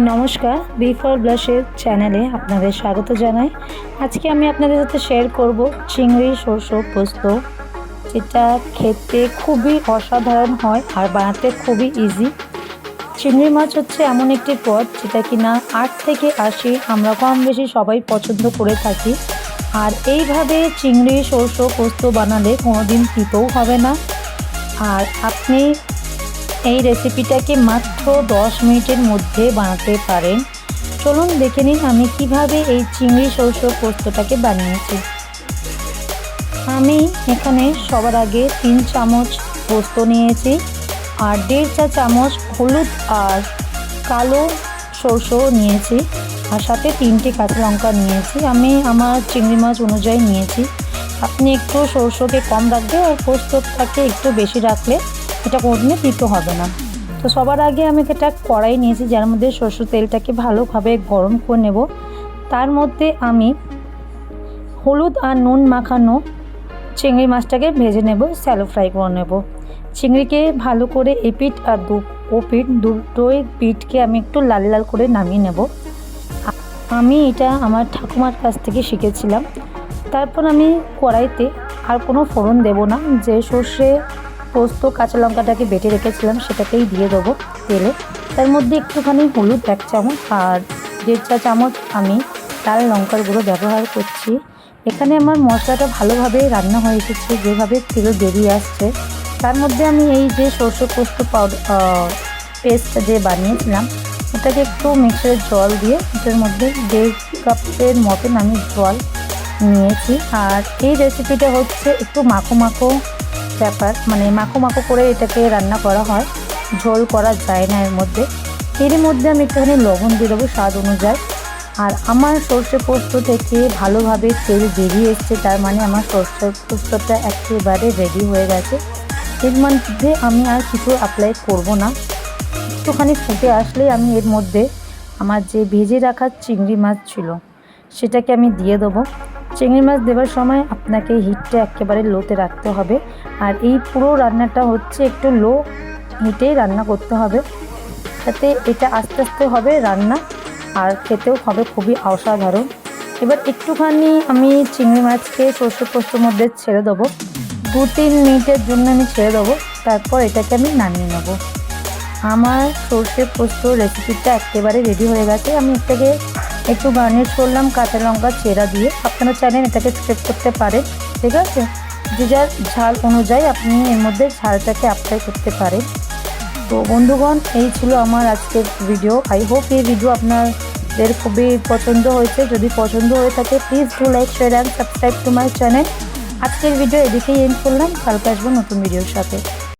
নমস্কার, B for ব্লাশের চ্যানেলে আপনাদের স্বাগত জানাই। আজকে আমি আপনাদের সাথে শেয়ার করব চিংড়ি সরষ পোস্ত, যেটা খেতে খুবই অসাধারণ হয় আর বানাতে খুবই ইজি। চিংড়ি মাছ হচ্ছে এমন একটি পদ যেটা কিনা 8 থেকে 80 আমরা কম বেশি সবাই পছন্দ করে থাকি। আর এইভাবে চিংড়ি সরষ পোস্ত বানালে কোনোদিন তিতেও হবে না। আর আপনি এই রেসিপিটাকে মাত্র 10 মিনিটের মধ্যে বানাতে পারেন। চলুন দেখে নিন আমি কিভাবে এই চিংড়ি সরষ পোস্তটাকে বানিয়েছি। আমি এখানে সবার আগে 3 চামচ পোস্ত নিয়েছি আর 1.5 চা চামচ হলুদ আর কালো সরষ নিয়েছি আর সাথে 3টে কাঁচা লঙ্কা নিয়েছি। আমি আমার চিংড়ি মাছ অনুযায়ী নিয়েছি। আপনি একটু সরষকে কম রাখবে আর পোস্তটাকে একটু বেশি রাখলে এটা কোনোদিনও তিতো হবে না। তো সবার আগে আমি একটা কড়াই নিয়েছি, যার মধ্যে সরষের তেলটাকে ভালোভাবে গরম করে নেব। তার মধ্যে আমি হলুদ আর নুন মাখানো চিংড়ি মাছটাকে ভেজে নেব, স্যালো ফ্রাই করে নেব। চিংড়িকে ভালো করে এপিঠ আর দুটোই পিঠকে আমি একটু লাল লাল করে নামিয়ে নেব। আমি এটা আমার ঠাকুমার কাছ থেকে শিখেছিলাম। তারপর আমি কড়াইতে আর কোনো ফোড়ন দেব না, যে সর্ষে পোস্ত কাঁচা লঙ্কাটাকে বেটে রেখেছিলাম সেটাকেই দিয়ে দেবো তেলে। তার মধ্যে একটুখানি হলুদ 1 চামচ আর 1.5 চা চামচ আমি লাল লঙ্কার গুঁড়ো ব্যবহার করছি। এখানে আমার মশলাটা ভালোভাবে রান্না হয়ে এসেছে, যেভাবে তেল বেরিয়ে আসছে। তার মধ্যে আমি এই যে সর্ষে পোস্ত পেস্টটা যে বানিয়েছিলাম ওটাকে একটু মিক্সারের জল দিয়ে এটার মধ্যে 1.5 কাপের মতন আমি জল নিয়েছি। আর এই রেসিপিটা হচ্ছে একটু মাখো মাখো ব্যাপার, মানে মাখো মাখো করে এটাকে রান্না করা হয়, ঝোল করা যায় না এর মধ্যে। এর মধ্যে আমি একটুখানি লবণ দিয়ে দেবো স্বাদ অনুযায়ী। আর আমার সর্ষে পোস্ত থেকে ভালোভাবে তেল বেরিয়ে এসছে, তার মানে আমার সর্ষে পোস্তটা একেবারে রেডি হয়ে গেছে। এর মধ্যে আমি আর কিছু অ্যাপ্লাই করব না। একটুখানি ফুটে আসলেই আমি এর মধ্যে আমার যে ভেজে রাখা চিংড়ি মাছ ছিল সেটাকে আমি দিয়ে দেবো। চিংড়ি মাছ দেওয়ার সময় আপনাকে হিটটা একেবারে লোতে রাখতে হবে। আর এই পুরো রান্নাটা হচ্ছে একটু লো হিটেই রান্না করতে হবে, যাতে এটা আস্তে আস্তে হবে রান্না আর খেতেও হবে খুবই অসাধারণ। এবার একটুখানি আমি চিংড়ি মাছকে সর্ষে পোস্তর মধ্যে ছেড়ে দেবো, 2-3 মিনিটের জন্য আমি ছেড়ে দেবো। তারপর এটাকে আমি নামিয়ে নেব। আমার সর্ষে পোস্ত রেসিপিটা একেবারে রেডি হয়ে গেছে। আমি এটাকে একটু গার্নিশ করলাম কাঁচা লঙ্কা চেরা দিয়ে। আপনারা চাইলেন এটাকে স্কিপ করতে পারেন, ঠিক আছে। যে যার ঝাল অনুযায়ী আপনি এর মধ্যে ঝালটাকে অ্যাপ্লাই করতে পারেন। তো বন্ধুগণ, এই ছিল আমার আজকের ভিডিও। আই হোপ এই ভিডিও আপনাদের খুবই পছন্দ হয়েছে। যদি পছন্দ হয়ে থাকে please do like, share and subscribe to my channel. আজকের ভিডিও এদিকেই এন্ড করলাম। কালকে আসবো নতুন ভিডিওর সাথে।